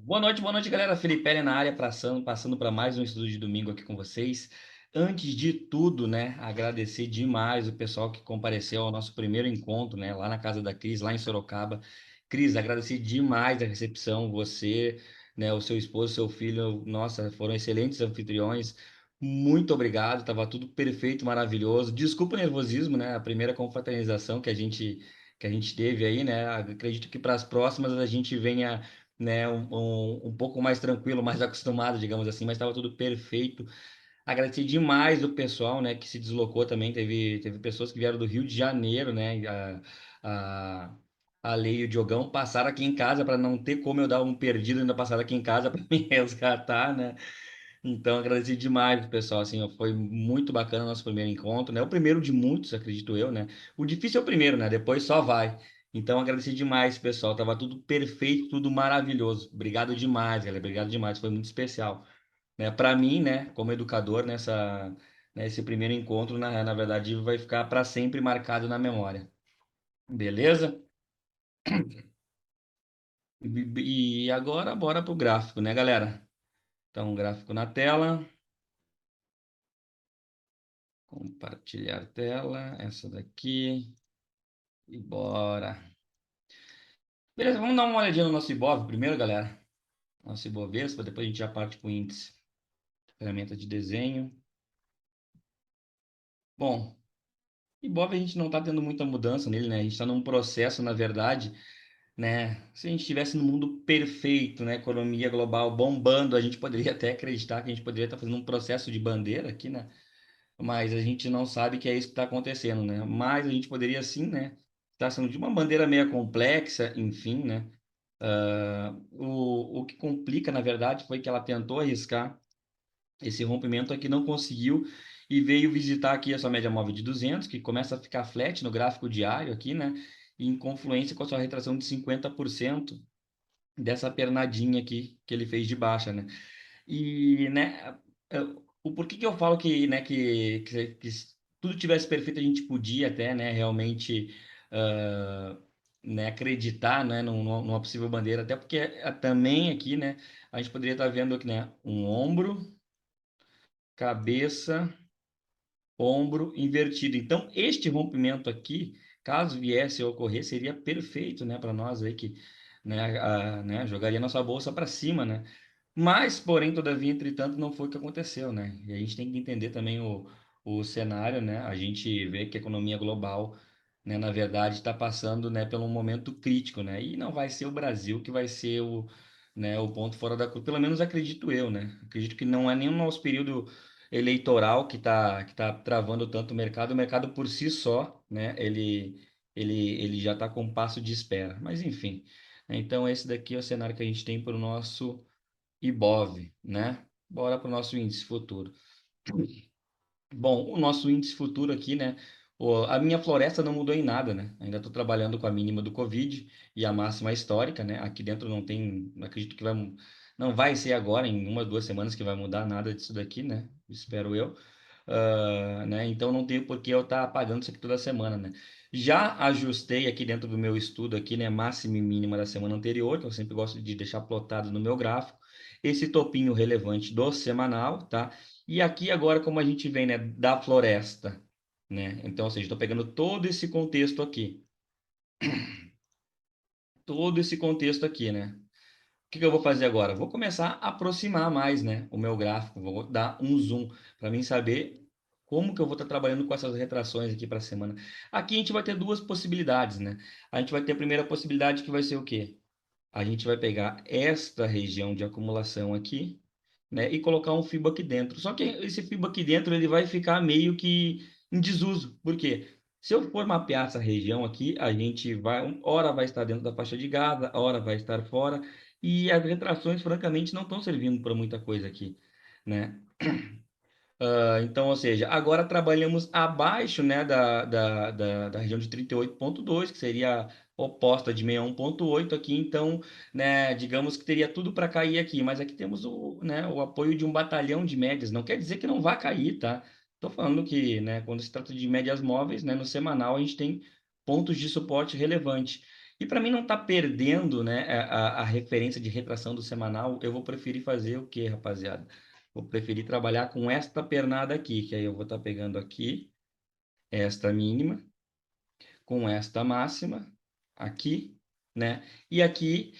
Boa noite, galera. Felipe L na área, passando para mais um estudo de domingo aqui com vocês. Antes de tudo, né, agradecer demais o pessoal que compareceu ao nosso primeiro encontro, né, lá na casa da Cris, lá em Sorocaba. Cris, agradecer demais a recepção, você, né, o seu esposo, seu filho, nossa, foram excelentes anfitriões. Muito obrigado, tava tudo perfeito, maravilhoso. Desculpa o nervosismo, né, a primeira confraternização que a gente teve aí, né? Acredito que para as próximas a gente venha, né, um pouco mais tranquilo, mais acostumado, digamos assim, mas estava tudo perfeito. Agradecer demais o pessoal, né, que se deslocou também. Teve pessoas que vieram do Rio de Janeiro, né? A, a Lei e o Diogão passaram aqui em casa para não ter como eu dar um perdido, ainda passaram aqui em casa para me resgatar, né? Então, agradecer demais, pessoal. Assim, ó, foi muito bacana o nosso primeiro encontro, né? O primeiro de muitos, acredito eu, né? O difícil é o primeiro, né? Depois só vai. Então, agradecer demais, pessoal. Tava tudo perfeito, tudo maravilhoso. Obrigado demais, galera. Obrigado demais. Foi muito especial, né? Para mim, né? Como educador, esse primeiro encontro, na verdade, vai ficar para sempre marcado na memória. Beleza? E agora, bora pro gráfico, né, galera? Então, gráfico na tela. Compartilhar tela, essa daqui, e bora. Beleza, vamos dar uma olhadinha no nosso Ibov primeiro, galera. Nosso Ibovespa, depois a gente já parte para o índice. Ferramenta de desenho. Bom, Ibov a gente não está tendo muita mudança nele, né? A gente está num processo, na verdade, né? Se a gente estivesse no mundo perfeito, né? Economia global bombando, a gente poderia até acreditar que a gente poderia estar fazendo um processo de bandeira aqui, né? Mas a gente não sabe que é isso que está acontecendo, né? Mas a gente poderia sim, né? Está sendo de uma maneira meio complexa, enfim, né? O que complica, na verdade, foi que ela tentou arriscar esse rompimento aqui, não conseguiu e veio visitar aqui a sua média móvel de 200, que começa a ficar flat no gráfico diário aqui, né? Em confluência com a sua retração de 50% dessa pernadinha aqui que ele fez de baixa, né? E, né, o porquê que eu falo que, né, que se tudo tivesse perfeito, a gente podia até, né, realmente, ah, né, acreditar, né, numa possível bandeira, até porque também aqui, né, a gente poderia estar vendo aqui, né, um ombro, cabeça, ombro invertido. Então, este rompimento aqui, caso viesse a ocorrer, seria perfeito, né, para nós aí que, né, né, jogaria nossa bolsa para cima, né? Mas, porém, todavia, entretanto, não foi o que aconteceu, né? E a gente tem que entender também o cenário, né? A gente vê que a economia global, né, na verdade, está passando, né, pelo um momento crítico, né? E não vai ser o Brasil que vai ser o ponto fora da curva, pelo menos acredito eu, né? Acredito que não é nem o nosso período eleitoral que tá travando tanto o mercado por si só, né? Ele já está com um passo de espera. Mas, enfim, né? Então, esse daqui é o cenário que a gente tem para o nosso Ibov, né? Bora para o nosso índice futuro. Bom, o nosso índice futuro aqui, né? A minha floresta não mudou em nada, né? Ainda estou trabalhando com a mínima do Covid e a máxima histórica, né? Aqui dentro não tem, acredito que não vai ser agora, em 1, 2 semanas, que vai mudar nada disso daqui, né? Espero eu. Né? Então não tem por que eu estar apagando isso aqui toda semana, né? Já ajustei aqui dentro do meu estudo aqui, né, máxima e mínima da semana anterior, que eu sempre gosto de deixar plotado no meu gráfico, esse topinho relevante do semanal, tá? E aqui agora como a gente vem, né, da floresta, né? Então, ou seja, estou pegando todo esse contexto aqui, todo esse contexto aqui, né? O que que eu vou fazer agora? Vou começar a aproximar mais, né, o meu gráfico, vou dar um zoom para mim saber como que eu vou estar trabalhando com essas retrações aqui para a semana. Aqui a gente vai ter duas possibilidades, né? A gente vai ter a primeira possibilidade que vai ser o quê? A gente vai pegar esta região de acumulação aqui, né, e colocar um fibra aqui dentro. Só que esse fibra aqui dentro ele vai ficar meio que em desuso. Por quê? Se eu for mapear essa região aqui, a gente vai, hora vai estar dentro da faixa de Gaza, hora vai estar fora, e as retrações, francamente, não estão servindo para muita coisa aqui, né? Então, ou seja, agora trabalhamos abaixo, né, da região de 38,2, que seria oposta de 61,8 aqui, então, né, digamos que teria tudo para cair aqui, mas aqui temos né, o apoio de um batalhão de médias, não quer dizer que não vai cair, tá? Estou falando que, né, quando se trata de médias móveis, né, no semanal a gente tem pontos de suporte relevante. E para mim não estar perdendo, né, a referência de retração do semanal, eu vou preferir fazer o quê, rapaziada? Vou preferir trabalhar com esta pernada aqui, que aí eu vou estar pegando aqui esta mínima com esta máxima aqui, né? E aqui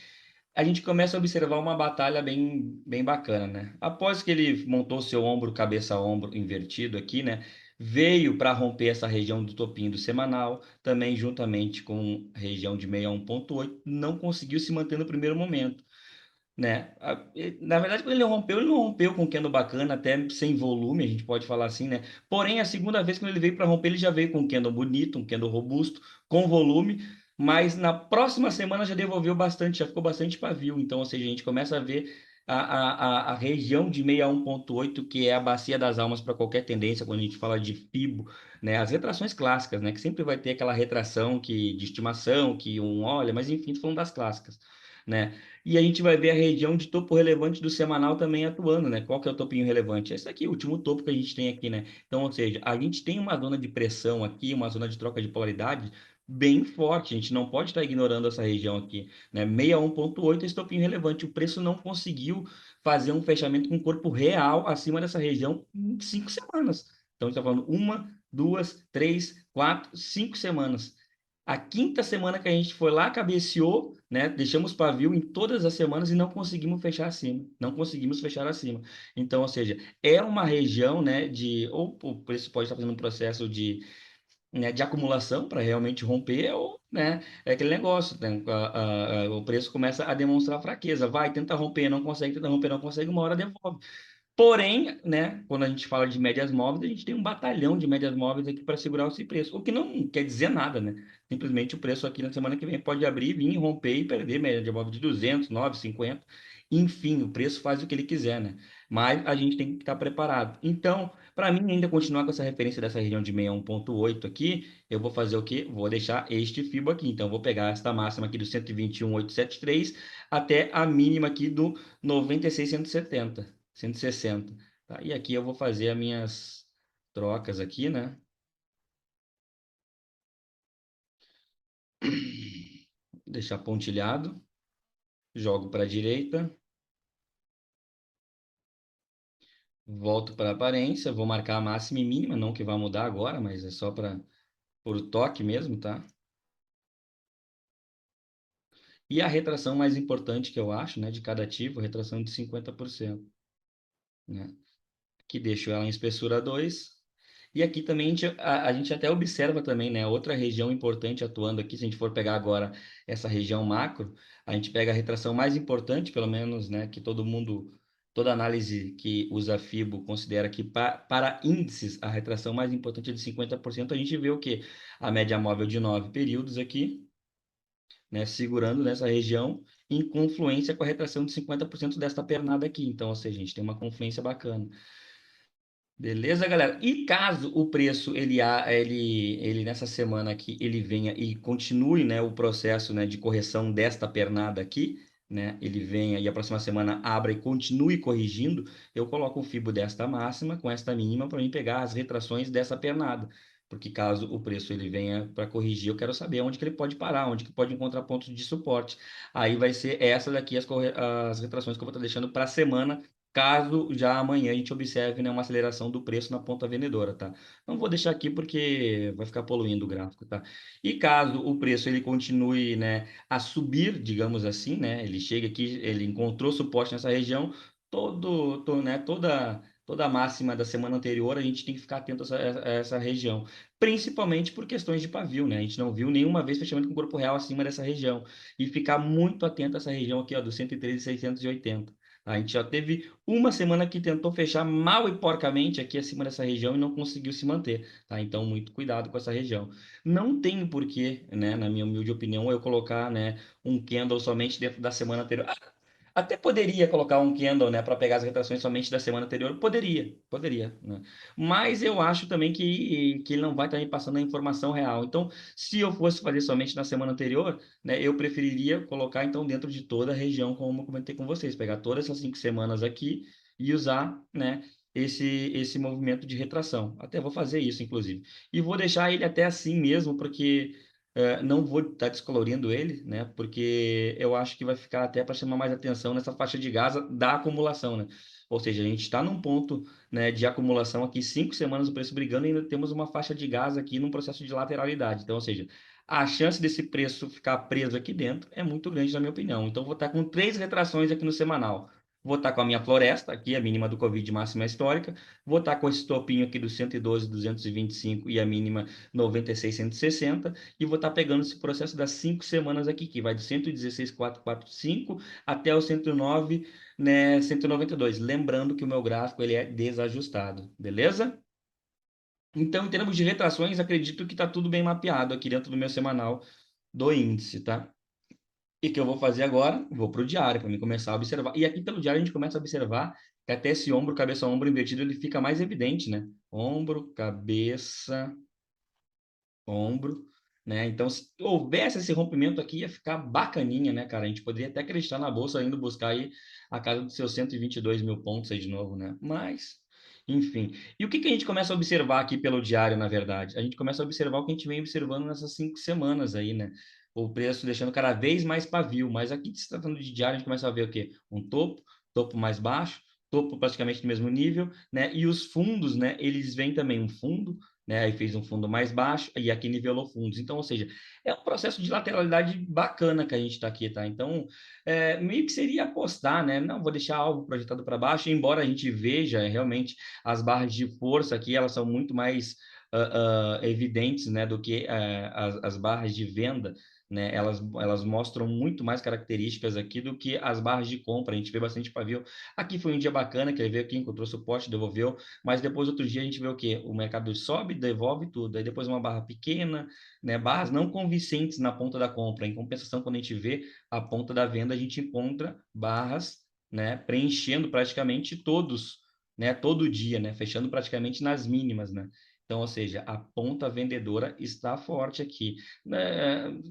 a gente começa a observar uma batalha bem bacana, né? Após que ele montou seu ombro, cabeça a ombro invertido aqui, né? Veio para romper essa região do topinho do semanal, também juntamente com a região de 61,8, não conseguiu se manter no primeiro momento, né? Na verdade, quando ele não rompeu com um candle bacana, até sem volume, a gente pode falar assim, né? Porém, a segunda vez quando ele veio para romper, ele já veio com um candle bonito, um candle robusto, com volume, mas na próxima semana já devolveu bastante, já ficou bastante pavio. Então, ou seja, a gente começa a ver a região de 61,8, que é a bacia das almas para qualquer tendência, quando a gente fala de FIBO, né? As retrações clássicas, né? Que sempre vai ter aquela retração de estimação, que um olha, mas enfim, tô falando das clássicas, né? E a gente vai ver a região de topo relevante do semanal também atuando, né? Qual que é o topinho relevante? Esse aqui, o último topo que a gente tem aqui, né? Então, ou seja, a gente tem uma zona de pressão aqui, uma zona de troca de polaridade bem forte. A gente não pode estar ignorando essa região aqui, né? 61,8 é esse topinho relevante. O preço não conseguiu fazer um fechamento com corpo real acima dessa região em 5 semanas. Então, a gente está falando uma, duas, três, quatro, 5 semanas. A quinta semana que a gente foi lá, cabeceou, né? Deixamos pavio em todas as semanas e não conseguimos fechar acima. Não conseguimos fechar acima. Então, ou seja, é uma região, né, ou o preço pode estar fazendo um processo né, de acumulação para realmente romper, ou, né, é aquele negócio, né, o preço começa a demonstrar fraqueza. Vai, tenta romper, não consegue, tenta romper, não consegue, uma hora devolve. Porém, né, quando a gente fala de médias móveis, a gente tem um batalhão de médias móveis aqui para segurar esse preço, o que não quer dizer nada, né? Simplesmente o preço aqui na semana que vem pode abrir, vir, romper e perder média móvel de 200, 9, 50. Enfim, o preço faz o que ele quiser, né? Mas a gente tem que estar preparado. Então, para mim ainda continuar com essa referência dessa região de 61,8 aqui, eu vou fazer o quê? Vou deixar este FIBO aqui. Então, eu vou pegar esta máxima aqui do 121,873 até a mínima aqui do 96,170. 160, tá? E aqui eu vou fazer as minhas trocas aqui, né? Deixar pontilhado, jogo para a direita, volto para a aparência, vou marcar a máxima e mínima, não que vai mudar agora, mas é só para por toque mesmo, tá? E a retração mais importante que eu acho, né, de cada ativo, retração de 50%, né? Que deixo ela em espessura 2. E aqui também a gente até observa também, né, outra região importante atuando aqui, se a gente for pegar agora essa região macro, a gente pega a retração mais importante, pelo menos, né, que todo mundo, toda análise que usa FIBO considera que para índices a retração mais importante é de 50%, a gente vê o quê? A média móvel de 9 períodos aqui, né, segurando nessa região, em confluência com a retração de 50% desta pernada aqui. Então, ou seja, a gente tem uma confluência bacana. Beleza, galera? E caso o preço ele nessa semana aqui ele venha e continue, né, o processo, né, de correção desta pernada aqui, né, ele venha e a próxima semana abra e continue corrigindo, eu coloco o fibo desta máxima com esta mínima para mim pegar as retrações dessa pernada. Porque caso o preço ele venha para corrigir, eu quero saber onde que ele pode parar, onde que pode encontrar pontos de suporte. Aí vai ser essa daqui as retrações que eu vou estar deixando para a semana, caso já amanhã a gente observe, né, uma aceleração do preço na ponta vendedora, tá? Não vou deixar aqui porque vai ficar poluindo o gráfico, tá? E caso o preço ele continue, né, a subir, digamos assim, né, ele chega aqui, ele encontrou suporte nessa região, né, toda a máxima da semana anterior, a gente tem que ficar atento a essa região, principalmente por questões de pavio, né? A gente não viu nenhuma vez fechamento com corpo real acima dessa região, e ficar muito atento a essa região aqui, ó, do 113,680. A gente já teve uma semana que tentou fechar mal e porcamente aqui acima dessa região e não conseguiu se manter, tá? Então, muito cuidado com essa região. Não tem porquê, né, na minha humilde opinião, eu colocar, né, um candle somente dentro da semana anterior. Até poderia colocar um candle, né, para pegar as retrações somente da semana anterior. Poderia, né? Mas eu acho também que ele não vai estar me passando a informação real. Então, se eu fosse fazer somente na semana anterior, né, eu preferiria colocar então dentro de toda a região, como eu comentei com vocês, pegar todas essas 5 semanas aqui e usar, né, esse movimento de retração. Até vou fazer isso, inclusive. E vou deixar ele até assim mesmo, porque Não vou estar descolorindo ele, né? Porque eu acho que vai ficar até para chamar mais atenção nessa faixa de Gaza da acumulação, né? Ou seja, a gente está num ponto, né, de acumulação aqui, 5 semanas o preço brigando e ainda temos uma faixa de Gaza aqui num processo de lateralidade. Então, ou seja, a chance desse preço ficar preso aqui dentro é muito grande, na minha opinião. Então, vou estar com 3 retrações aqui no semanal. Vou estar com a minha floresta aqui, a mínima do Covid máxima histórica. Vou estar com esse topinho aqui do 112, 225 e a mínima 96, 160 e vou estar pegando esse processo das 5 semanas aqui, que vai de 116,445 até o 109, né, 192. Lembrando que o meu gráfico ele é desajustado, beleza? Então, em termos de retrações, acredito que está tudo bem mapeado aqui dentro do meu semanal do índice, tá? E o que eu vou fazer agora? Vou para o diário, para mim começar a observar. E aqui pelo diário a gente começa a observar que até esse ombro, cabeça, ombro invertido, ele fica mais evidente, né? Ombro, cabeça, ombro, né? Então, se houvesse esse rompimento aqui, ia ficar bacaninha, né, cara? A gente poderia até acreditar na bolsa indo buscar aí a casa dos seus 122 mil pontos aí de novo, né? Mas, enfim. E o que que a gente começa a observar aqui pelo diário, na verdade? A gente começa a observar o que a gente vem observando nessas 5 semanas aí, né? O preço deixando cada vez mais pavio. Mas aqui, se tratando de diário, a gente começa a ver o quê? Um topo, topo mais baixo, topo praticamente no mesmo nível, né? E os fundos, né? Eles vêm também um fundo, né? Aí fez um fundo mais baixo e aqui nivelou fundos. Então, ou seja, é um processo de lateralidade bacana que a gente está aqui, tá? Então, meio que seria apostar, né? Não, vou deixar algo projetado para baixo, embora a gente veja realmente as barras de força aqui, elas são muito mais evidentes, né, do que as barras de venda, né? Elas mostram muito mais características aqui do que as barras de compra. A gente vê bastante pavio. Aqui foi um dia bacana que ele veio aqui, encontrou suporte, devolveu, mas depois, outro dia, a gente vê o quê? O mercado sobe, devolve tudo. Aí depois uma barra pequena, né? Barras não convincentes na ponta da compra. Em compensação, quando a gente vê a ponta da venda, a gente encontra barras, né? Preenchendo praticamente todos, né? Todo dia, né? Fechando praticamente nas mínimas, né? Então, ou seja, a ponta vendedora está forte aqui.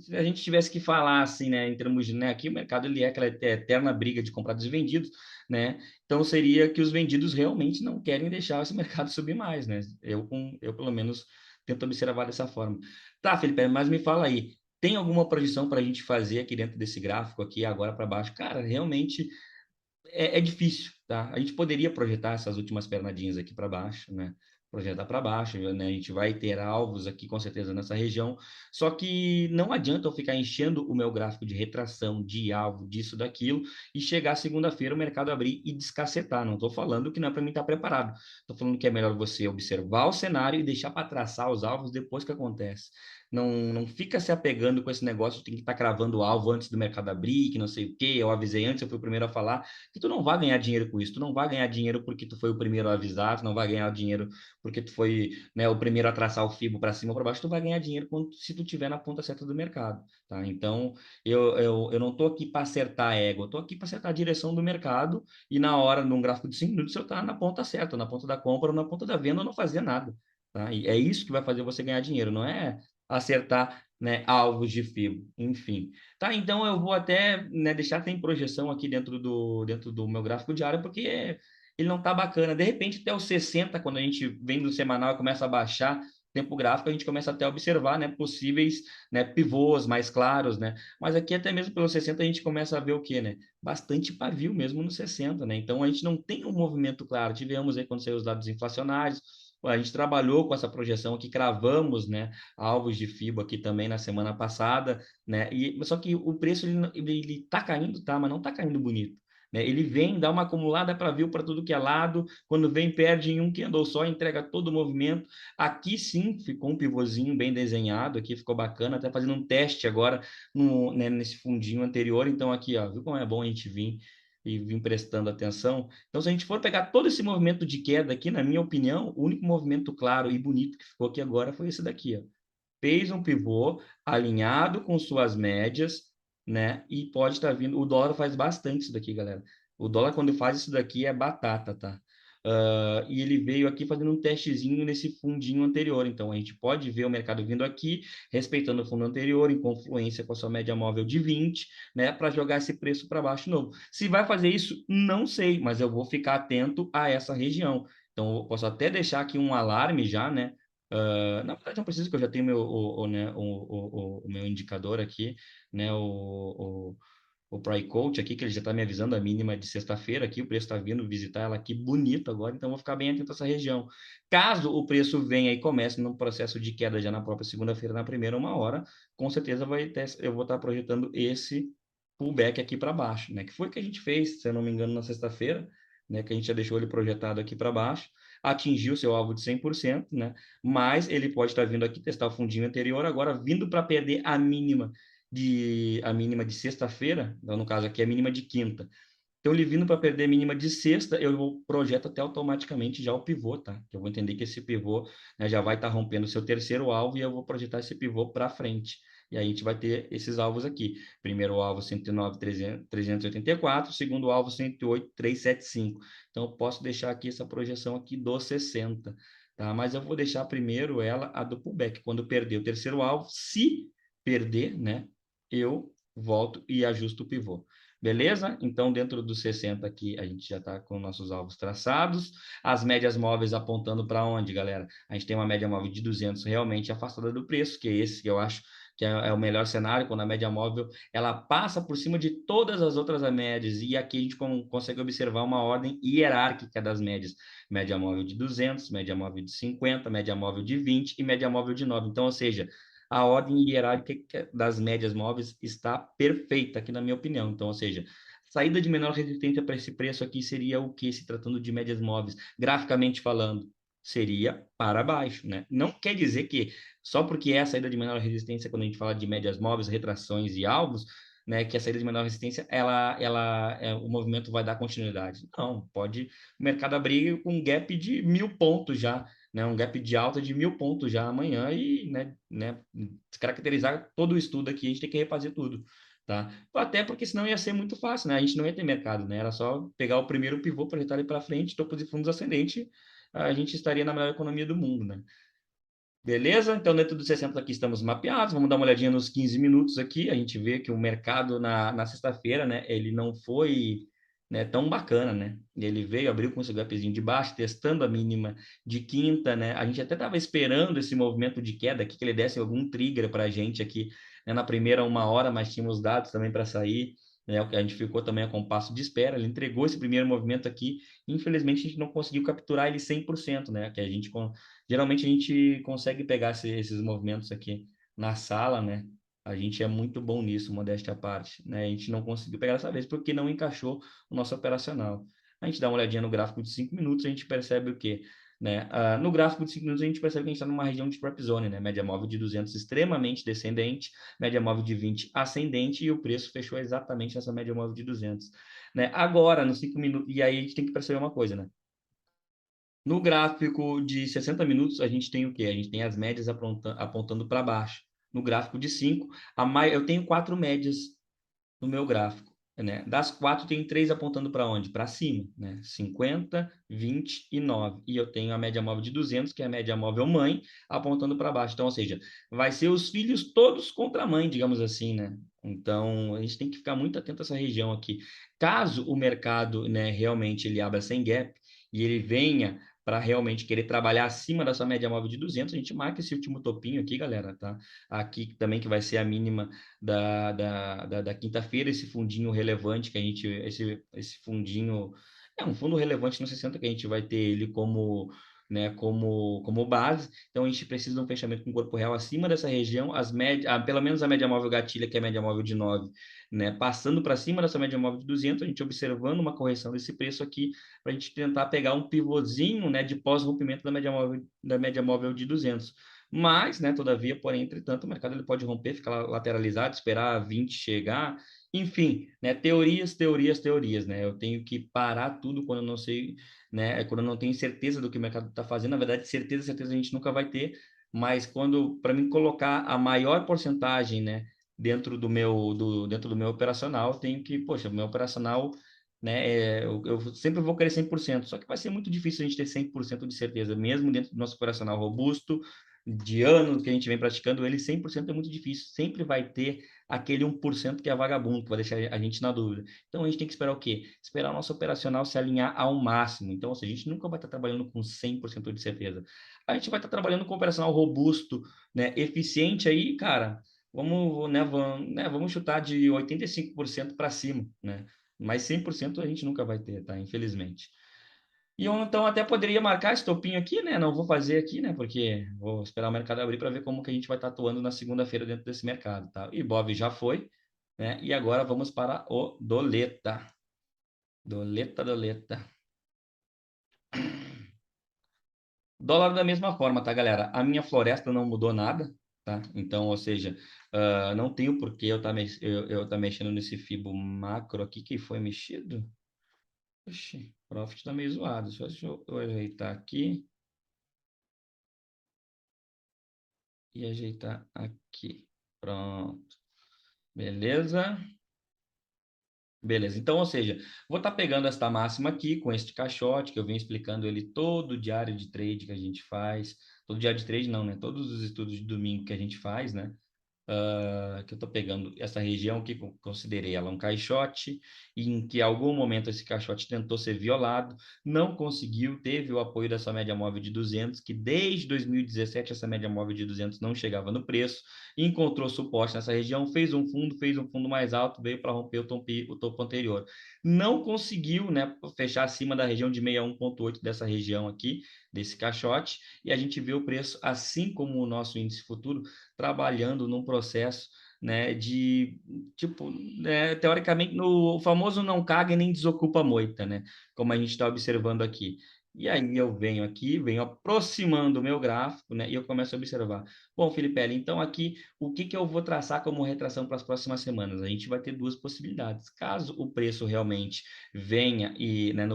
Se a gente tivesse que falar assim, né, em termos de, né, aqui o mercado ele é aquela eterna briga de comprados e vendidos, né? Então seria que os vendidos realmente não querem deixar esse mercado subir mais, né? Eu pelo menos tento observar dessa forma. Tá, Felipe, mas me fala aí, tem alguma projeção para a gente fazer aqui dentro desse gráfico aqui agora para baixo? Cara, realmente é difícil, tá? A gente poderia projetar essas últimas pernadinhas aqui para baixo, né? Projetar para baixo, né? A gente vai ter alvos aqui com certeza nessa região. Só que não adianta eu ficar enchendo o meu gráfico de retração, de alvo, disso, daquilo, e chegar segunda-feira o mercado abrir e descacetar. Não estou falando que não é para mim estar preparado. Estou falando que é melhor você observar o cenário e deixar para traçar os alvos depois que acontece. Não fica se apegando com esse negócio de tem que estar cravando o alvo antes do mercado abrir, que não sei o quê. Eu avisei antes, eu fui o primeiro a falar que tu não vai ganhar dinheiro com isso, tu não vai ganhar dinheiro porque tu foi o primeiro a avisar, tu não vai ganhar dinheiro porque tu foi, né, o primeiro a traçar o fibo para cima ou para baixo, tu vai ganhar dinheiro se tu tiver na ponta certa do mercado, tá? Então, eu não tô aqui para acertar a égua, eu tô aqui para acertar a direção do mercado e na hora, num gráfico de 5 minutos, eu tá na ponta certa, na ponta da compra ou na ponta da venda ou não fazer nada, tá? E é isso que vai fazer você ganhar dinheiro, não é acertar, né, alvos de fibo, enfim. Tá, então eu vou até, né, deixar tem projeção aqui dentro do meu gráfico diário, porque ele não tá bacana. De repente, até os 60, quando a gente vem do semanal e começa a baixar tempo gráfico, a gente começa até a observar, né, possíveis, né, pivôs mais claros, né? Mas aqui até mesmo pelos 60 a gente começa a ver o quê, né? Bastante pavio mesmo no 60, né? Então a gente não tem um movimento claro. Tivemos aí quando saiu os dados inflacionários, a gente trabalhou com essa projeção aqui, cravamos, né, alvos de FIBO aqui também na semana passada, né? Só que o preço ele tá caindo, tá, mas não tá caindo bonito. Né? Ele vem, dá uma acumulada para vir para tudo que é lado, quando vem, perde em um que andou só, entrega todo o movimento. Aqui sim ficou um pivôzinho bem desenhado, aqui ficou bacana, até fazendo um teste agora né, nesse fundinho anterior. Então, aqui, ó, viu como é bom a gente vir e vir prestando atenção. Então, se a gente for pegar todo esse movimento de queda aqui, na minha opinião, o único movimento claro e bonito que ficou aqui agora foi esse daqui, ó. Fez um pivô alinhado com suas médias, né? E pode estar vindo. O dólar faz bastante isso daqui, galera. O dólar, quando faz isso daqui, é batata, tá? E ele veio aqui fazendo um testezinho nesse fundinho anterior. Então, a gente pode ver o mercado vindo aqui, respeitando o fundo anterior, em confluência com a sua média móvel de 20, né? Para jogar esse preço para baixo de novo. Se vai fazer isso, não sei, mas eu vou ficar atento a essa região. Então, eu posso até deixar aqui um alarme já, né? Na verdade, não preciso, que eu já tenho né, o meu indicador aqui, né, o Pry Coach aqui, que ele já está me avisando a mínima de sexta-feira aqui, o preço está vindo visitar ela aqui bonito agora, então vou ficar bem atento a essa região. Caso o preço venha e comece num processo de queda já na própria segunda-feira, na primeira uma hora, com certeza eu vou estar projetando esse pullback aqui para baixo, né? Que foi o que a gente fez, se eu não me engano, na sexta-feira, né? Que a gente já deixou ele projetado aqui para baixo, atingiu seu alvo de 100%, né? Mas ele pode estar vindo aqui testar o fundinho anterior, agora vindo para perder a mínima de sexta-feira, então, no caso aqui a mínima de quinta. Então, ele vindo para perder a mínima de sexta, eu vou projeto até automaticamente já o pivô, tá? Eu vou entender que esse pivô, né, já vai estar rompendo o seu terceiro alvo e eu vou projetar esse pivô para frente. E aí a gente vai ter esses alvos aqui. Primeiro alvo 109.384, segundo alvo 108.375. Então, eu posso deixar aqui essa projeção aqui dos 60, tá? Mas eu vou deixar primeiro ela a do pullback. Quando perder o terceiro alvo, se perder, né, eu volto e ajusto o pivô. Beleza? Então, dentro dos 60 aqui, a gente já está com nossos alvos traçados. As médias móveis apontando para onde, galera? A gente tem uma média móvel de 200 realmente afastada do preço, que é esse que eu acho que é o melhor cenário, quando a média móvel ela passa por cima de todas as outras médias. E aqui a gente consegue observar uma ordem hierárquica das médias. Média móvel de 200, média móvel de 50, média móvel de 20 e média móvel de 9. Então, ou seja, a ordem hierárquica das médias móveis está perfeita aqui, na minha opinião. Então, ou seja, saída de menor resistência para esse preço aqui seria o que, se tratando de médias móveis, graficamente falando, seria para baixo, né? Não quer dizer que só porque é a saída de menor resistência, quando a gente fala de médias móveis, retrações e alvos, né, que a saída de menor resistência, o movimento vai dar continuidade. Não, pode o mercado abrir com um gap de 1.000 pontos já, né, um gap de alta de 1.000 pontos já amanhã e, né, caracterizar todo o estudo aqui, a gente tem que refazer tudo, tá? Até porque senão ia ser muito fácil, né? A gente não ia ter mercado, né? Era só pegar o primeiro pivô, projetar ele para frente, topos e fundos ascendente, a gente estaria na melhor economia do mundo, né? Beleza? Então, dentro dos 60 aqui estamos mapeados. Vamos dar uma olhadinha nos 15 minutos aqui. A gente vê que o mercado na sexta-feira, né, ele não foi, né, tão bacana, né? Ele veio, abriu com esse gapzinho de baixo, testando a mínima de quinta, né? A gente até estava esperando esse movimento de queda aqui, que ele desse algum trigger para a gente aqui, né, na primeira uma hora, mas tínhamos dados também para sair, né? A gente ficou também a compasso de espera. Ele entregou esse primeiro movimento aqui. Infelizmente, a gente não conseguiu capturar ele 100%, né? Que a gente geralmente a gente consegue pegar esses movimentos aqui na sala, né? A gente é muito bom nisso, modéstia à parte, né? A gente não conseguiu pegar dessa vez porque não encaixou o nosso operacional. A gente dá uma olhadinha no gráfico de 5 minutos, a gente percebe o quê? Né? No gráfico de 5 minutos, a gente percebe que a gente está numa região de trap zone, né? Média móvel de 200 extremamente descendente, média móvel de 20 ascendente, e o preço fechou exatamente nessa média móvel de 200. Né? Agora, nos 5 minutos, e aí a gente tem que perceber uma coisa, né? No gráfico de 60 minutos, a gente tem o quê? A gente tem as médias apontando para baixo. No gráfico de 5, eu tenho 4 médias no meu gráfico, né? Das 4, tem 3 apontando para onde? Para cima, né? 50, 20 e 9. E eu tenho a média móvel de 200, que é a média móvel mãe, apontando para baixo. Então, ou seja, vai ser os filhos todos contra a mãe, digamos assim, né? Então, a gente tem que ficar muito atento a essa região aqui. Caso o mercado, né, realmente ele abra sem gap e ele venha para realmente querer trabalhar acima da sua média móvel de 200, a gente marca esse último topinho aqui, galera, tá? Aqui também, que vai ser a mínima da quinta-feira, esse fundinho relevante que a gente, esse fundinho, é um fundo relevante no 60 que a gente vai ter ele como, né, como base. Então a gente precisa de um fechamento com corpo real acima dessa região, pelo menos a média móvel gatilha, que é a média móvel de 9, né, passando para cima dessa média móvel de 200, a gente observando uma correção desse preço aqui, para a gente tentar pegar um pivôzinho, né, de pós-rompimento da média móvel de 200. Mas, né, todavia, porém, entretanto, o mercado ele pode romper, ficar lateralizado, esperar 20 chegar, enfim, né, teorias, teorias, teorias, né, eu tenho que parar tudo quando eu não sei, né, quando eu não tenho certeza do que o mercado está fazendo. Na verdade, certeza a gente nunca vai ter, mas quando, para mim, colocar a maior porcentagem, né, dentro do meu operacional, eu tenho que, poxa, o meu operacional, né, eu sempre vou querer 100%, só que vai ser muito difícil a gente ter 100% de certeza, mesmo dentro do nosso operacional robusto, de anos que a gente vem praticando ele, 100% é muito difícil. Sempre vai ter aquele 1% que é vagabundo, que vai deixar a gente na dúvida. Então a gente tem que esperar o quê? Esperar o nosso operacional se alinhar ao máximo. Então, ou seja, a gente nunca vai estar trabalhando com 100% de certeza. A gente vai estar trabalhando com um operacional robusto, né, eficiente aí, cara. Vamos chutar de 85% para cima, né? Mas 100% a gente nunca vai ter, tá? Infelizmente. E eu então até poderia marcar esse topinho aqui, né? Não vou fazer aqui, né? Porque vou esperar o mercado abrir para ver como que a gente vai estar atuando na segunda-feira dentro desse mercado, tá? E Bob já foi, né? E agora vamos para o Doleta. Doleta, Doleta. Dólar da mesma forma, tá, galera? A minha floresta não mudou nada, tá? Então, ou seja, não tenho por que eu tá mexendo nesse Fibo macro aqui que foi mexido. Oxi, o Profit tá meio zoado. Só deixa eu ajeitar aqui e ajeitar aqui. Pronto. Beleza? Beleza. Então, ou seja, vou estar pegando esta máxima aqui com este caixote, que eu venho explicando ele todo diário de trade que a gente faz. Todo diário de trade não, né? Todos os estudos de domingo que a gente faz, né? Que eu estou pegando essa região que considerei ela um caixote, e em que em algum momento esse caixote tentou ser violado, não conseguiu, teve o apoio dessa média móvel de 200, que desde 2017 essa média móvel de 200 não chegava no preço, encontrou suporte nessa região, fez um fundo mais alto, veio para romper o topo anterior. Não conseguiu, né, fechar acima da região de 61,8 dessa região aqui, desse caixote, e a gente vê o preço, assim como o nosso índice futuro, trabalhando num processo, né, de tipo, né, teoricamente no famoso não caga e nem desocupa a moita, né, como a gente está observando aqui. E aí eu venho aqui, venho aproximando o meu gráfico, né, e eu começo a observar. Bom, Felipe, então aqui, o que que eu vou traçar como retração para as próximas semanas? A gente vai ter duas possibilidades. Caso o preço realmente venha e, né,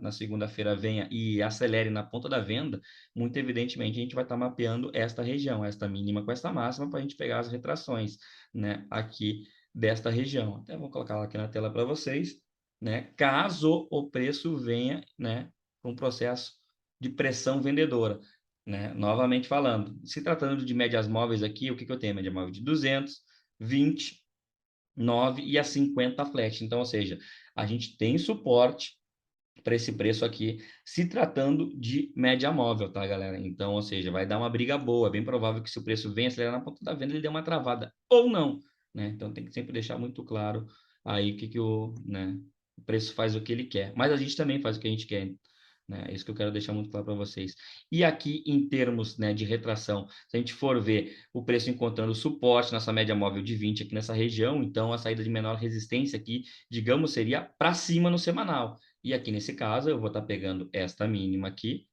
na segunda-feira venha e acelere na ponta da venda, muito evidentemente a gente vai estar mapeando esta região, esta mínima com esta máxima, para a gente pegar as retrações, né, aqui desta região. Até vou colocar ela aqui na tela para vocês, né, caso o preço venha, né, com um processo de pressão vendedora, né, novamente falando, se tratando de médias móveis aqui, o que que eu tenho? Média móvel de 200, 20, 9 e a 50 flat. Então, ou seja, a gente tem suporte para esse preço aqui, se tratando de média móvel, tá, galera? Então, ou seja, vai dar uma briga boa. É bem provável que se o preço vem acelerar na ponta da venda, ele dê uma travada ou não, né? Então tem que sempre deixar muito claro aí que né, o preço faz o que ele quer. Mas a gente também faz o que a gente quer. Né? É isso que eu quero deixar muito claro para vocês. E aqui, em termos, né, de retração, se a gente for ver o preço encontrando suporte nessa média móvel de 20 aqui nessa região, então a saída de menor resistência aqui, digamos, seria para cima no semanal. E aqui nesse caso, eu vou estar pegando esta mínima aqui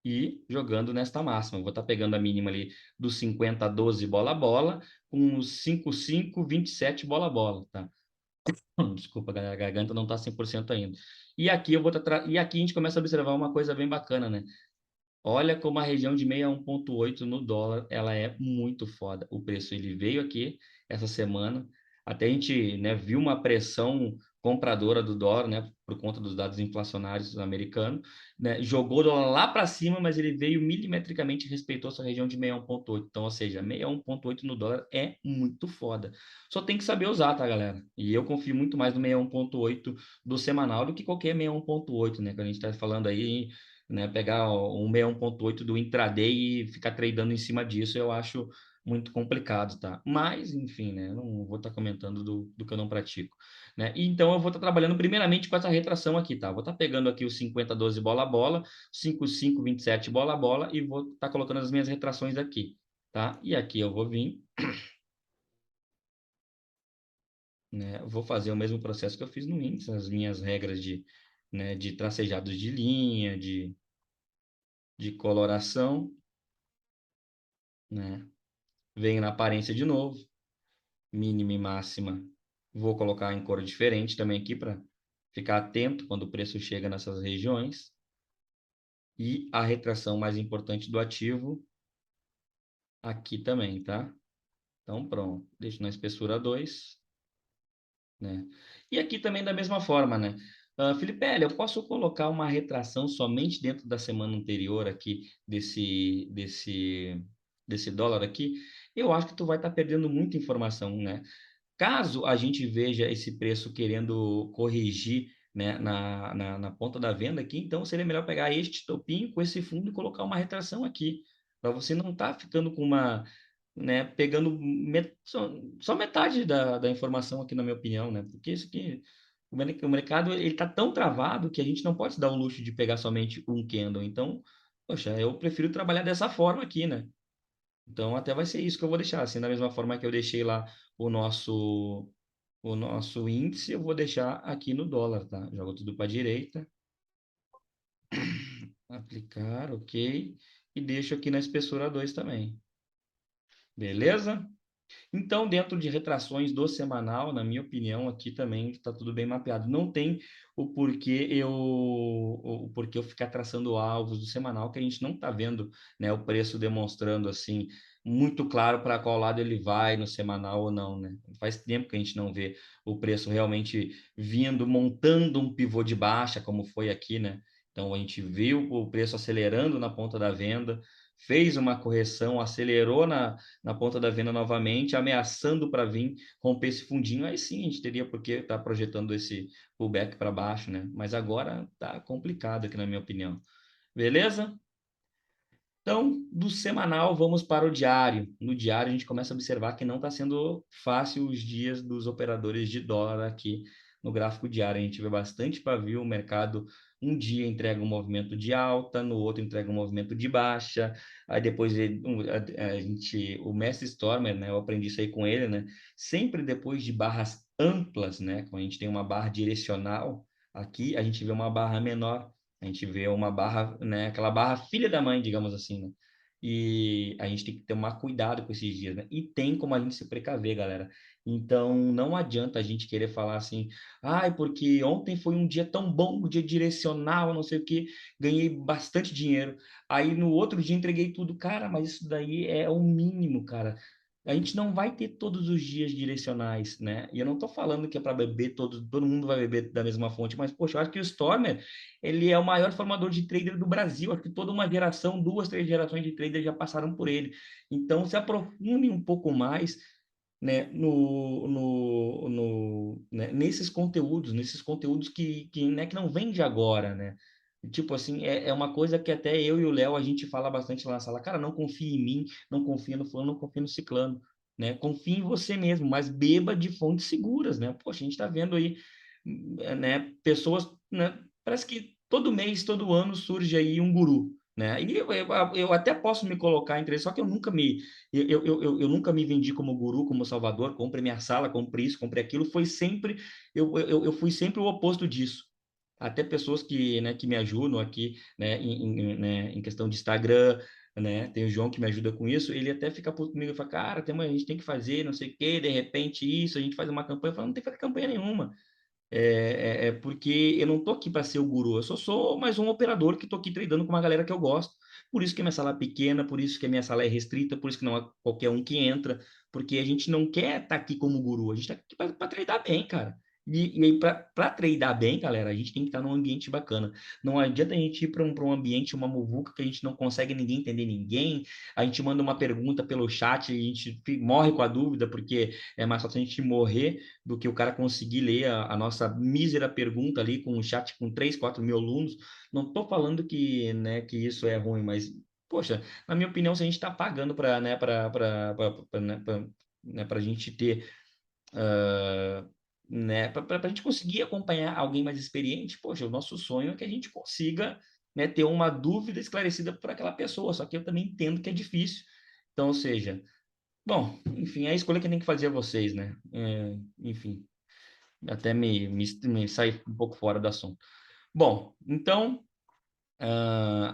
e jogando nesta máxima. Eu vou estar pegando a mínima ali dos 50 a 12 bola a bola, com os 55, 27 bola a bola, tá? Desculpa, galera, a garganta não está 100% ainda. E aqui eu vou e aqui a gente começa a observar uma coisa bem bacana, né? Olha como a região de 61,8 no dólar, ela é muito foda. O preço ele veio aqui essa semana, até a gente, né, viu uma pressão compradora do dólar, né, por conta dos dados inflacionários americanos, né, jogou o dólar lá para cima, mas ele veio milimetricamente e respeitou essa região de 61,8. Então, ou seja, 61,8 no dólar é muito foda. Só tem que saber usar, tá, galera? E eu confio muito mais no 61,8 do semanal do que qualquer 61,8, né, que a gente está falando aí, né? Pegar um 61,8 do intraday e ficar tradando em cima disso, eu acho muito complicado, tá? Mas, enfim, né? Eu não vou estar comentando do que eu não pratico, né? E então, eu vou estar trabalhando primeiramente com essa retração aqui, tá? Vou estar pegando aqui os 50, 12 bola a bola, 5, 5, 27 bola a bola e vou estar colocando as minhas retrações aqui, tá? E aqui eu vou vir, né? Vou fazer o mesmo processo que eu fiz no índice, as minhas regras de, né, de tracejados de linha, de coloração, né? Venho na aparência de novo, mínima e máxima. Vou colocar em cor diferente também aqui para ficar atento quando o preço chega nessas regiões. E a retração mais importante do ativo aqui também, tá? Então, pronto. Deixo na espessura 2, né? E aqui também da mesma forma, né? Felipe, eu posso colocar uma retração somente dentro da semana anterior aqui desse dólar aqui? Eu acho que tu vai estar perdendo muita informação, né? Caso a gente veja esse preço querendo corrigir, né, na ponta da venda aqui, então seria melhor pegar este topinho com esse fundo e colocar uma retração aqui, para você não estar ficando com uma, né, pegando só metade da informação aqui, na minha opinião, né? Porque isso aqui, o mercado ele está tão travado que a gente não pode se dar o luxo de pegar somente um candle. Então, poxa, eu prefiro trabalhar dessa forma aqui, né? Então, até vai ser isso que eu vou deixar. Assim, da mesma forma que eu deixei lá o nosso, o nosso índice, eu vou deixar aqui no dólar, tá? Jogo tudo para a direita, aplicar, ok. E deixo aqui na espessura 2 também. Beleza? Então, dentro de retrações do semanal, na minha opinião, aqui também está tudo bem mapeado. Não tem o porquê eu ficar traçando alvos do semanal, que a gente não está vendo, né, o preço demonstrando assim muito claro para qual lado ele vai no semanal ou não, né? Faz tempo que a gente não vê o preço realmente vindo, montando um pivô de baixa, como foi aqui, né? Então a gente viu o preço acelerando na ponta da venda, fez uma correção, acelerou na ponta da venda novamente, ameaçando para vir romper esse fundinho, aí sim a gente teria porque estar projetando esse pullback para baixo, né? Mas agora tá complicado aqui, na minha opinião. Beleza? Então, do semanal, vamos para o diário. No diário, a gente começa a observar que não está sendo fácil os dias dos operadores de dólar aqui no gráfico diário. A gente vê bastante pavio, o mercado um dia entrega um movimento de alta, no outro entrega um movimento de baixa, aí depois o mestre Stormer, né, eu aprendi isso aí com ele, né, sempre depois de barras amplas, né, quando a gente tem uma barra direcional, aqui a gente vê uma barra menor, a gente vê uma barra, né, aquela barra filha da mãe, digamos assim, né? E a gente tem que tomar cuidado com esses dias, né? E tem como a gente se precaver, galera. Então, não adianta a gente querer falar assim, ai, porque ontem foi um dia tão bom, um dia direcional, não sei o quê, ganhei bastante dinheiro. Aí no outro dia entreguei tudo. Cara, mas isso daí é o mínimo, cara. A gente não vai ter todos os dias direcionais, né? E eu não tô falando que é para beber todo mundo vai beber da mesma fonte, mas poxa, eu acho que o Stormer, ele é o maior formador de trader do Brasil. Acho que toda uma geração, duas, três gerações de traders já passaram por ele. Então, se aprofunde um pouco mais, né, né, nesses conteúdos né, que não vem de agora, né? Tipo assim, é uma coisa que até eu e o Léo a gente fala bastante lá na sala. Cara, não confie em mim, não confia no fulano, não confia no ciclano, né? Confie em você mesmo, mas beba de fontes seguras, né? Poxa, a gente está vendo aí, né, pessoas, né? Parece que todo mês, todo ano surge aí um guru, né? E eu até posso me colocar entre eles, só que eu nunca me vendi como guru, como salvador, compre minha sala, compre isso, compre aquilo, foi sempre, eu fui sempre o oposto disso. Até pessoas né, que me ajudam aqui, né, né, em questão de Instagram, né, tem o João que me ajuda com isso, ele até fica puto comigo e fala, cara, a gente tem que fazer, não sei o quê, de repente isso, a gente faz uma campanha, eu falo, não tem que fazer campanha nenhuma, porque eu não tô aqui para ser o guru, eu só sou mais um operador que tô aqui tradando com uma galera que eu gosto. Por isso que a minha sala é pequena, por isso que a minha sala é restrita, por isso que não é qualquer um que entra, porque a gente não quer estar aqui como guru, a gente está aqui para tradar bem, cara. E aí, para tradar bem, galera, a gente tem que estar num ambiente bacana. Não adianta a gente ir para um ambiente, uma muvuca, que a gente não consegue ninguém entender ninguém. A gente manda uma pergunta pelo chat e a gente morre com a dúvida, porque é mais fácil a gente morrer do que o cara conseguir ler a nossa mísera pergunta ali com um chat com 3, 4 mil alunos. Não estou falando que, né, que isso é ruim, mas, poxa, na minha opinião, se a gente está pagando para, né, né, a gente ter, né, para a gente conseguir acompanhar alguém mais experiente, poxa, o nosso sonho é que a gente consiga, né, ter uma dúvida esclarecida por aquela pessoa, só que eu também entendo que é difícil. Então, ou seja, bom, enfim, é a escolha que tem que fazer vocês, né? Enfim, até me sair um pouco fora do assunto. Bom, então,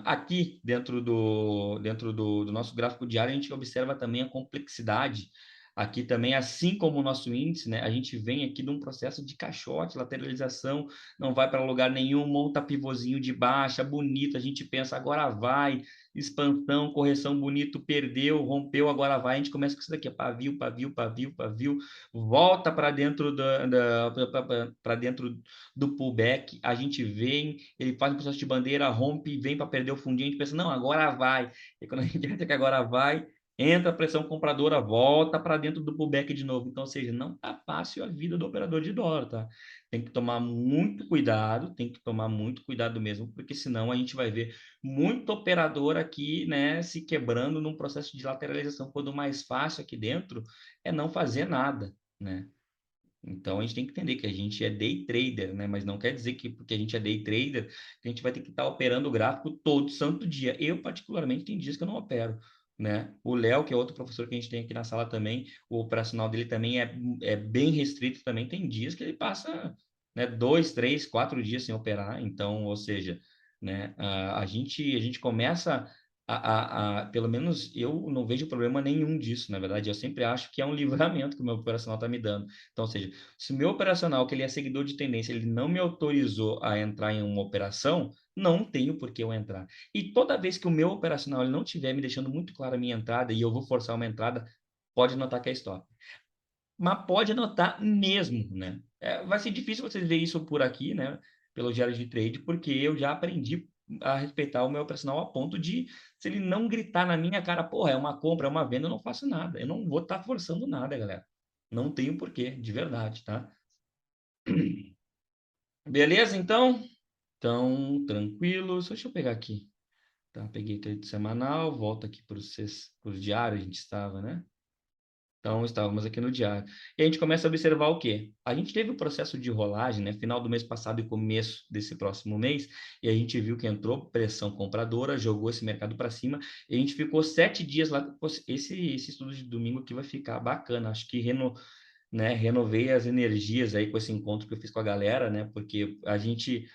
aqui dentro do nosso gráfico diário, a gente observa também a complexidade Aqui também, assim como o nosso índice, né, a gente vem aqui de um processo de caixote, lateralização, não vai para lugar nenhum, monta pivôzinho de baixa, bonito, a gente pensa, agora vai, expansão, correção bonito, perdeu, rompeu, agora vai, a gente começa com isso daqui, pavio, pavio, pavio, pavio, volta para dentro para dentro do pullback, a gente vem, ele faz um processo de bandeira, rompe, vem para perder o fundinho, a gente pensa, não, agora vai. E quando a gente acha que agora vai, entra a pressão compradora, volta para dentro do pullback de novo. Então, ou seja, não está fácil a vida do operador de dólar, tá? Tem que tomar muito cuidado, tem que tomar muito cuidado mesmo, porque senão a gente vai ver muito operador aqui, né, se quebrando num processo de lateralização, quando o mais fácil aqui dentro é não fazer nada, né? Então a gente tem que entender que a gente é day trader, né? Mas não quer dizer que porque a gente é day trader, que a gente vai ter que estar operando o gráfico todo santo dia. Eu, particularmente, tem dias que eu não opero, né? O Léo, que é outro professor que a gente tem aqui na sala também, o operacional dele também é bem restrito também. Tem dias que ele passa, né, 2, 3, 4 dias sem operar. Então, ou seja, né, a gente começa pelo menos eu não vejo problema nenhum disso, na verdade, eu sempre acho que é um livramento que o meu operacional está me dando. Então, ou seja, se o meu operacional, que ele é seguidor de tendência, ele não me autorizou a entrar em uma operação, não tenho por que eu entrar. E toda vez que o meu operacional ele não estiver me deixando muito clara a minha entrada e eu vou forçar uma entrada, pode notar que é stop. Mas pode anotar mesmo, né? Vai ser difícil vocês verem isso por aqui, né? Pelo diário de trade, porque eu já aprendi a respeitar o meu operacional a ponto de, se ele não gritar na minha cara, porra, é uma compra, é uma venda, eu não faço nada. Eu não vou estar forçando nada, galera. Não tenho porquê, de verdade, tá? Beleza, então? Então, tranquilos. Deixa eu pegar aqui. Tá, peguei crédito semanal, volta aqui para o diário, a gente estava, né? Então, estávamos aqui no diário. E a gente começa a observar o quê? A gente teve o processo de rolagem, né? Final do mês passado e começo desse próximo mês, e a gente viu que entrou pressão compradora, jogou esse mercado para cima, e a gente ficou 7 dias lá. Esse estudo de domingo aqui vai ficar bacana. Acho que renovei as energias aí com esse encontro que eu fiz com a galera, né? Porque a gente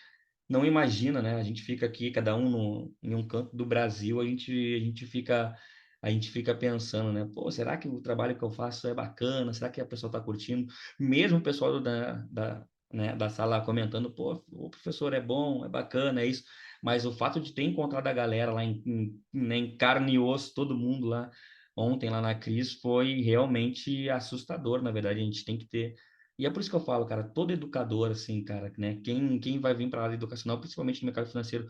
não imagina, né? A gente fica aqui, cada um em um canto do Brasil, a gente fica pensando, né? Pô, será que o trabalho que eu faço é bacana? Será que a pessoa está curtindo? Mesmo o pessoal da sala comentando, pô, o professor é bom, é bacana, é isso. Mas o fato de ter encontrado a galera lá né, em carne e osso, todo mundo lá, ontem lá na Cris, foi realmente assustador, na verdade. A gente tem que ter e é por isso que eu falo, cara, todo educador, assim, cara, né? Quem vai vir para a área educacional, principalmente no mercado financeiro,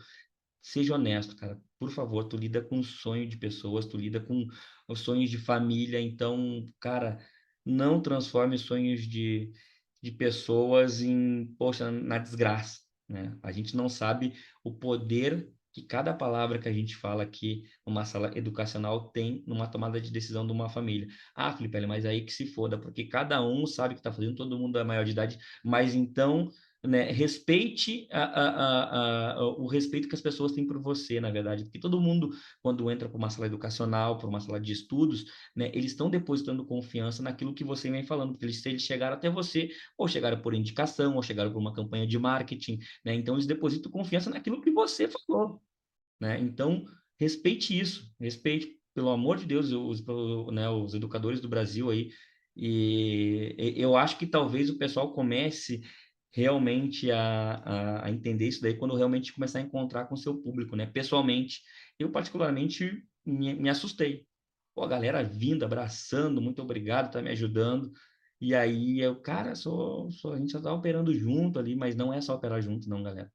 seja honesto, cara. Por favor, tu lida com o sonho de pessoas, tu lida com os sonhos de família. Então, cara, não transforme os sonhos de pessoas poxa, na desgraça, né? A gente não sabe o poder que cada palavra que a gente fala aqui numa sala educacional tem numa tomada de decisão de uma família. Ah, Felipe, mas aí que se foda, porque cada um sabe o que está fazendo, todo mundo é maior de idade, mas então, né, respeite o respeito que as pessoas têm por você, na verdade, porque todo mundo, quando entra para uma sala educacional, para uma sala de estudos, né, eles estão depositando confiança naquilo que você vem falando, porque se eles chegaram até você, ou chegaram por indicação, ou chegaram por uma campanha de marketing, né, então eles depositam confiança naquilo que você falou, né, então respeite isso, respeite, pelo amor de Deus, né, os educadores do Brasil aí, e eu acho que talvez o pessoal comece realmente a entender isso daí quando realmente começar a encontrar com o seu público, né? Pessoalmente, eu particularmente me assustei. Pô, a galera vindo, abraçando, muito obrigado, tá me ajudando. E aí, cara, a gente só tá operando junto ali, mas não é só operar junto, não, galera.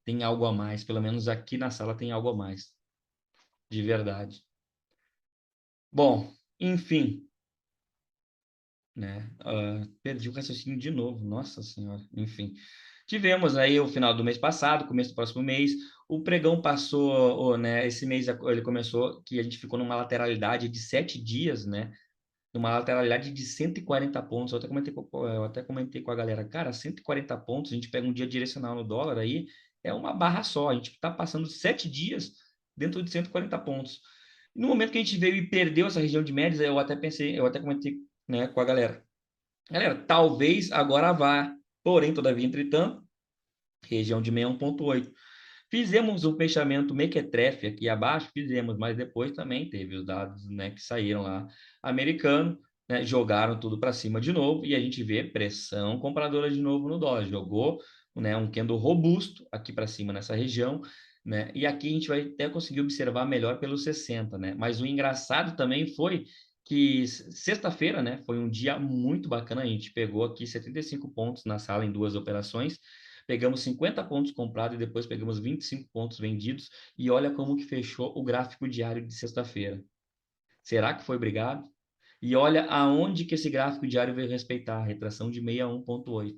Tem algo a mais, pelo menos aqui na sala tem algo a mais, de verdade. Bom, enfim, né? Perdi o raciocínio de novo, nossa senhora. Enfim, tivemos aí o final do mês passado, começo do próximo mês. O pregão passou, né? Esse mês ele começou que a gente ficou numa lateralidade de 7 dias, né? Numa lateralidade de 140 pontos. Eu até comentei com a galera, cara, 140 pontos, a gente pega um dia direcional no dólar aí, é uma barra só. A gente está passando 7 dias dentro de 140 pontos. No momento que a gente veio e perdeu essa região de médias, eu até comentei, né, com a galera. Galera, talvez agora vá, porém, todavia, entretanto, região de 61,8. Fizemos um fechamento mequetrefe aqui abaixo, fizemos, mas depois também teve os dados, né, que saíram lá americano, né, jogaram tudo para cima de novo e a gente vê pressão compradora de novo no dólar. Jogou, né, um candle robusto aqui para cima nessa região, né? E aqui a gente vai até conseguir observar melhor pelos 60, né? Mas o engraçado também foi que sexta-feira, né, foi um dia muito bacana. A gente pegou aqui 75 pontos na sala em duas operações. Pegamos 50 pontos comprados e depois pegamos 25 pontos vendidos. E olha como que fechou o gráfico diário de sexta-feira. Será que foi brigado? E olha aonde que esse gráfico diário veio respeitar, a retração de 61,8.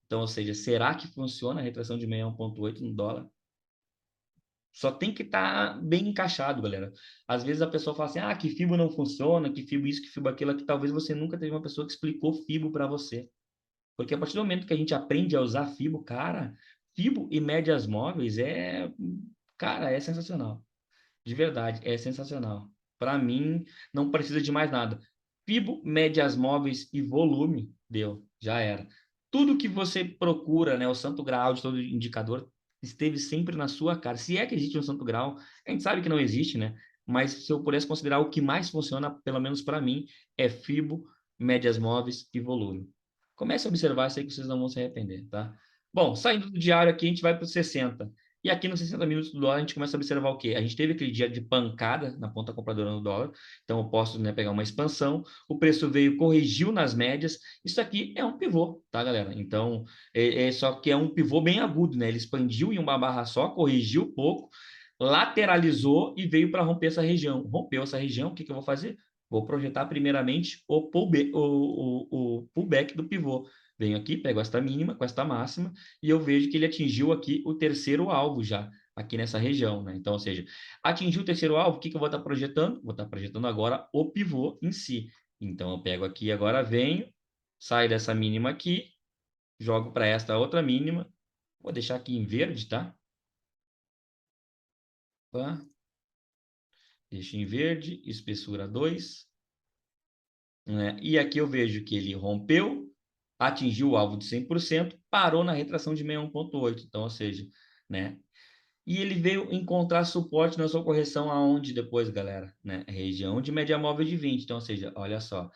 Então, ou seja, será que funciona a retração de 61,8 no dólar? Só tem que estar bem encaixado, galera. Às vezes a pessoa fala assim, ah, que FIBO não funciona, que FIBO isso, que FIBO aquilo, que talvez você nunca teve uma pessoa que explicou FIBO para você. Porque a partir do momento que a gente aprende a usar FIBO, cara, FIBO e médias móveis cara, é sensacional. De verdade, é sensacional. Para mim, não precisa de mais nada. Fibo, médias móveis e volume, deu, já era. Tudo que você procura, né, o santo grau de todo indicador, esteve sempre na sua cara. Se é que existe um santo grau, a gente sabe que não existe, né? Mas se eu pudesse considerar o que mais funciona, pelo menos para mim, é Fibo, médias móveis e volume. Comece a observar isso aí que vocês não vão se arrepender, tá? Bom, saindo do diário aqui, a gente vai para o 60. E aqui nos 60 minutos do dólar, a gente começa a observar o quê? A gente teve aquele dia de pancada na ponta compradora no dólar, então eu posso, né, pegar uma expansão, o preço veio, corrigiu nas médias, isso aqui é um pivô, tá, galera? Então, só que é um pivô bem agudo, né? Ele expandiu em uma barra só, corrigiu pouco, lateralizou e veio para romper essa região. Rompeu essa região, o que que eu vou fazer? Vou projetar primeiramente o pullback do pivô. Venho aqui, pego esta mínima com esta máxima, e eu vejo que ele atingiu aqui o terceiro alvo já, aqui nessa região, né? Então, ou seja, atingiu o terceiro alvo, o que que eu vou estar projetando? Vou estar projetando agora o pivô em si. Então, eu pego aqui, agora venho, saio dessa mínima aqui, jogo para esta outra mínima, vou deixar aqui em verde, tá? Opa, deixo em verde, espessura 2, né? E aqui eu vejo que ele rompeu, atingiu o alvo de 100%, parou na retração de 61,8. Então, ou seja, né? E ele veio encontrar suporte na sua correção aonde depois, galera? Né? Região de média móvel de 20. Então, ou seja, olha só,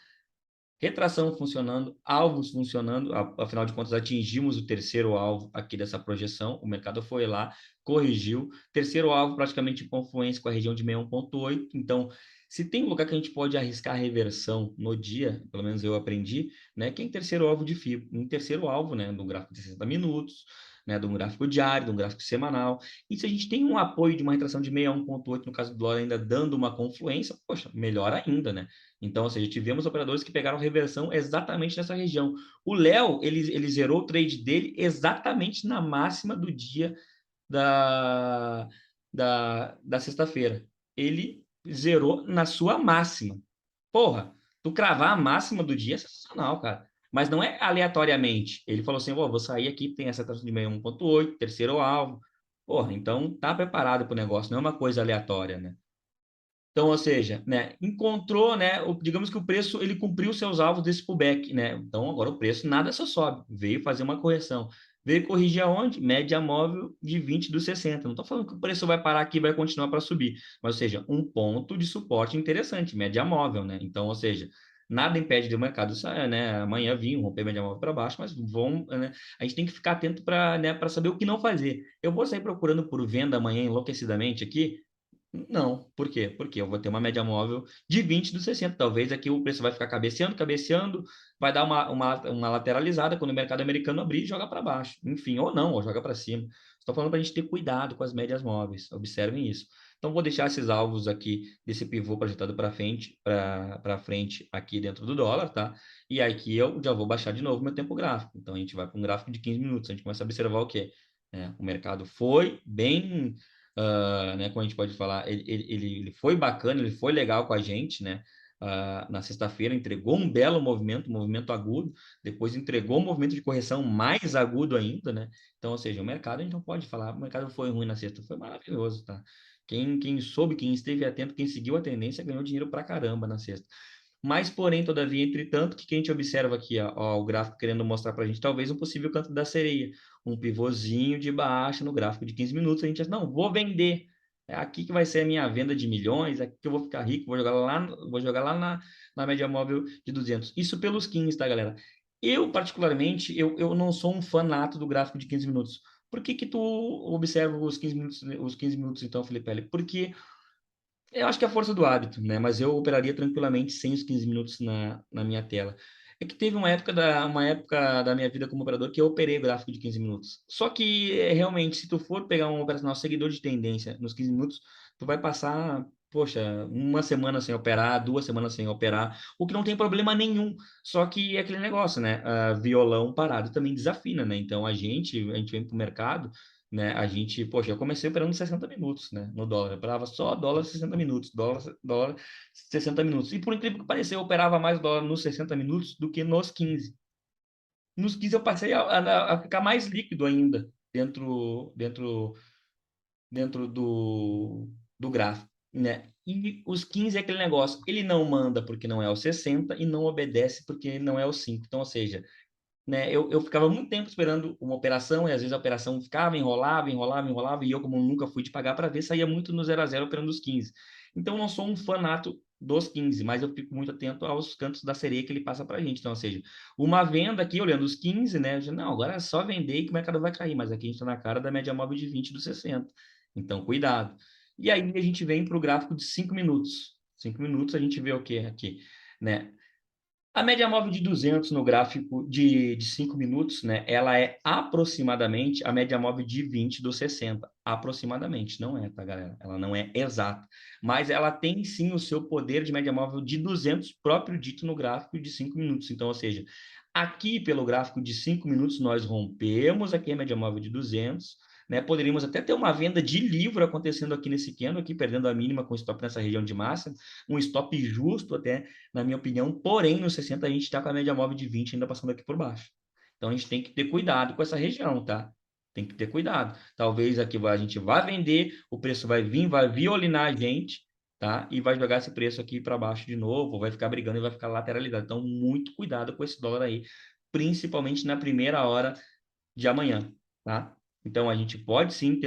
retração funcionando, alvos funcionando, afinal de contas, atingimos o terceiro alvo aqui dessa projeção. O mercado foi lá, corrigiu. Terceiro alvo, praticamente em confluência com a região de 61,8. Então, se tem um lugar que a gente pode arriscar a reversão no dia, pelo menos eu aprendi, né, que é em terceiro alvo de FIBO, em terceiro alvo, né, do gráfico de 60 minutos, né, de um gráfico diário, de um gráfico semanal. E se a gente tem um apoio de uma retração de 61,8, no caso do dólar, ainda dando uma confluência, poxa, melhor ainda, né? Então, ou seja, tivemos operadores que pegaram reversão exatamente nessa região. O Léo, ele zerou o trade dele exatamente na máxima do dia da, da sexta-feira. Ele zerou na sua máxima. Porra, tu cravar a máxima do dia é sensacional, cara. Mas não é aleatoriamente. Ele falou assim, vou sair aqui, tem essa taxa de 61,8, terceiro alvo. Porra, então tá preparado para o negócio, não é uma coisa aleatória, né? Então, ou seja, né, encontrou, né, digamos que o preço ele cumpriu seus alvos desse pullback, né? Então agora o preço nada só sobe, veio fazer uma correção. Veio corrigir aonde? Média móvel de 20 dos 60. Não estou falando que o preço vai parar aqui e vai continuar para subir, mas ou seja, um ponto de suporte interessante, média móvel, né? Então, ou seja, nada impede do mercado, né, amanhã vir romper média móvel para baixo, mas né, a gente tem que ficar atento para, né, para saber o que não fazer. Eu vou sair procurando por venda amanhã enlouquecidamente aqui. Não, por quê? Porque eu vou ter uma média móvel de 20 dos 60. Talvez aqui o preço vai ficar cabeceando, cabeceando, vai dar uma lateralizada quando o mercado americano abrir e joga para baixo. Enfim, ou não, ou joga para cima. Estou falando para a gente ter cuidado com as médias móveis. Observem isso. Então, vou deixar esses alvos aqui desse pivô projetado para frente aqui dentro do dólar, tá? E aqui eu já vou baixar de novo meu tempo gráfico. Então, a gente vai para um gráfico de 15 minutos. A gente começa a observar o quê? O mercado foi bem né, como a gente pode falar, ele foi bacana, ele foi legal com a gente, né? Na sexta-feira entregou um belo movimento, um movimento agudo, depois entregou um movimento de correção mais agudo ainda, né? Então, ou seja, o mercado a gente não pode falar, o mercado foi ruim na sexta, foi maravilhoso, tá? Quem soube, quem esteve atento, quem seguiu a tendência ganhou dinheiro pra caramba na sexta. Mas, porém, todavia, entretanto, que a gente observa aqui, ó, o gráfico querendo mostrar para a gente talvez um possível canto da sereia, um pivôzinho de baixa no gráfico de 15 minutos, a gente não, vou vender. É aqui que vai ser a minha venda de milhões, é aqui que eu vou ficar rico, vou jogar lá na média móvel de 200. Isso pelos 15, tá, galera? Eu, particularmente, eu não sou um fanato do gráfico de 15 minutos. Por que que tu observa os 15 minutos então, Felipe? Porque eu acho que é a força do hábito, né? Mas eu operaria tranquilamente sem os 15 minutos na minha tela. É que teve uma época da minha vida como operador que eu operei o gráfico de 15 minutos. Só que, realmente, se tu for pegar um operacional seguidor de tendência nos 15 minutos, tu vai passar, poxa, uma semana sem operar, 2 semanas sem operar, o que não tem problema nenhum. Só que é aquele negócio, né? Violão parado também desafina, né? Então, a gente vem pro mercado, né? A gente, poxa, eu comecei operando 60 minutos, né? No dólar. Eu operava só dólar 60 minutos, dólar 60 minutos. E por incrível que pareça, eu operava mais dólar nos 60 minutos do que nos 15. Nos 15 eu passei a ficar mais líquido ainda dentro do gráfico, né? E os 15 é aquele negócio, ele não manda porque não é o 60 e não obedece porque não é o 5. Então, ou seja, né? Eu ficava muito tempo esperando uma operação e às vezes a operação ficava, enrolava, e eu, como nunca fui de pagar para ver, saía muito no 0 a 0 operando os 15. Então, eu não sou um fanato dos 15, mas eu fico muito atento aos cantos da sereia que ele passa para a gente. Então, ou seja, uma venda aqui, olhando os 15, né? Eu digo, não, agora é só vender e que o mercado vai cair, mas aqui a gente está na cara da média móvel de 20 dos 60. Então, cuidado. E aí a gente vem para o gráfico de 5 minutos. 5 minutos a gente vê o quê aqui? Né? A média móvel de 200 no gráfico de 5 minutos, né? Ela é aproximadamente a média móvel de 20 do 60. Aproximadamente, não é, tá, galera? Ela não é exata. Mas ela tem sim o seu poder de média móvel de 200, próprio dito no gráfico de 5 minutos. Então, ou seja, aqui pelo gráfico de 5 minutos, nós rompemos aqui a média móvel de 200. Né? Poderíamos até ter uma venda de livro acontecendo aqui nesse candle, aqui perdendo a mínima com stop nessa região de máxima, um stop justo até, na minha opinião, porém no 60 a gente está com a média móvel de 20 ainda passando aqui por baixo. Então a gente tem que ter cuidado com essa região, tá? Tem que ter cuidado. Talvez aqui a gente vá vender, o preço vai vir, vai violinar a gente, tá? E vai jogar esse preço aqui para baixo de novo, vai ficar brigando e vai ficar lateralizado. Então, muito cuidado com esse dólar aí, principalmente na primeira hora de amanhã, tá? Então a gente pode sim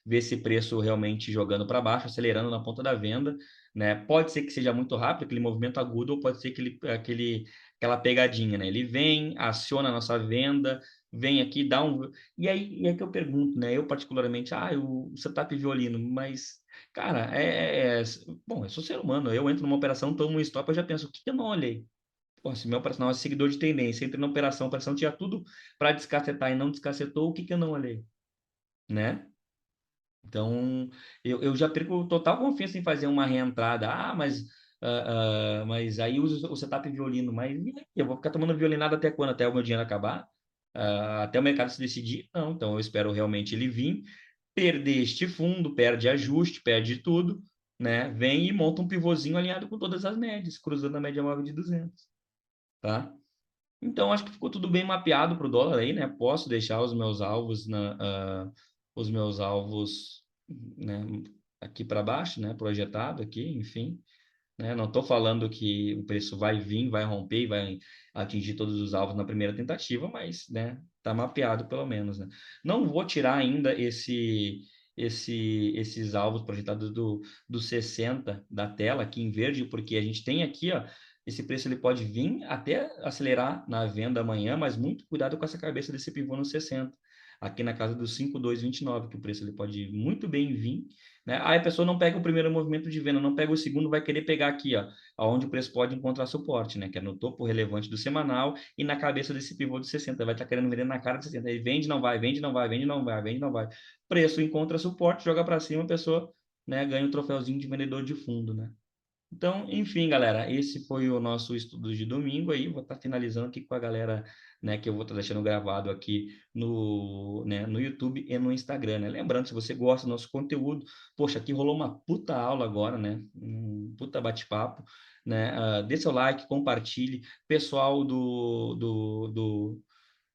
ver esse preço realmente jogando para baixo, acelerando na ponta da venda, né? Pode ser que seja muito rápido, aquele movimento agudo, ou pode ser aquela pegadinha, né? Ele vem, aciona a nossa venda, vem aqui, dá um. E aí que eu pergunto, né? Eu particularmente, o setup violino, mas, cara, bom, eu sou ser humano, eu entro numa operação, tomo um stop, eu já penso, o que eu não olhei? Pô, se meu operacional é seguidor de tendência, entra na operação, a operação tinha tudo para descacetar e não descacetou, o que que eu não olhei, né? Então, eu já perco total confiança em fazer uma reentrada. Mas aí uso o setup violino. Mas e aí? Eu vou ficar tomando violinada até quando? Até o meu dinheiro acabar? Até o mercado se decidir? Não. Então, eu espero realmente ele vir, perder este fundo, perde ajuste, perde tudo, né? Vem e monta um pivôzinho alinhado com todas as médias, cruzando a média móvel de 200, tá? Então, acho que ficou tudo bem mapeado para o dólar aí, né? Posso deixar os meus alvos, né, aqui para baixo, né? Projetado aqui, enfim. Né? Não estou falando que o preço vai vir, vai romper e vai atingir todos os alvos na primeira tentativa, mas, né? Tá mapeado pelo menos, né? Não vou tirar ainda esses alvos projetados do 60 da tela aqui em verde, porque a gente tem aqui, ó, esse preço ele pode vir até acelerar na venda amanhã, mas muito cuidado com essa cabeça desse pivô no 60. Aqui na casa dos 5,229, que o preço ele pode muito bem vir, né? Aí a pessoa não pega o primeiro movimento de venda, não pega o segundo, vai querer pegar aqui, ó, aonde o preço pode encontrar suporte, né? Que é no topo relevante do semanal e na cabeça desse pivô de 60. Vai estar querendo vender na cara de 60. Aí vende, não vai, vende, não vai, vende, não vai, vende, não vai. Preço encontra suporte, joga para cima, a pessoa, né, ganha o troféuzinho de vendedor de fundo, né? Então, enfim, galera, esse foi o nosso estudo de domingo aí. Vou estar finalizando aqui com a galera, né, que eu vou estar deixando gravado aqui no YouTube e no Instagram, né? Lembrando, se você gosta do nosso conteúdo, poxa, aqui rolou uma puta aula agora, né? Um puta bate-papo, né? Dê seu like, compartilhe. Pessoal do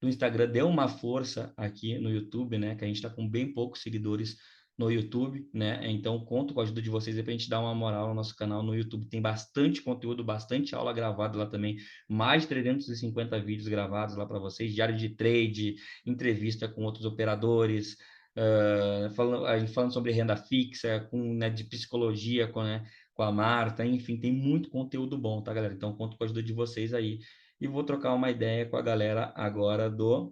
Instagram, dê uma força aqui no YouTube, né? Que a gente está com bem poucos seguidores no YouTube, né? Então, conto com a ajuda de vocês para a gente dar uma moral no nosso canal no YouTube. Tem bastante conteúdo, bastante aula gravada lá também, mais de 350 vídeos gravados lá para vocês, diário de trade, entrevista com outros operadores, a gente falando sobre renda fixa, com, né, de psicologia, né, com a Marta, enfim, tem muito conteúdo bom, tá, galera? Então, conto com a ajuda de vocês aí. E vou trocar uma ideia com a galera agora do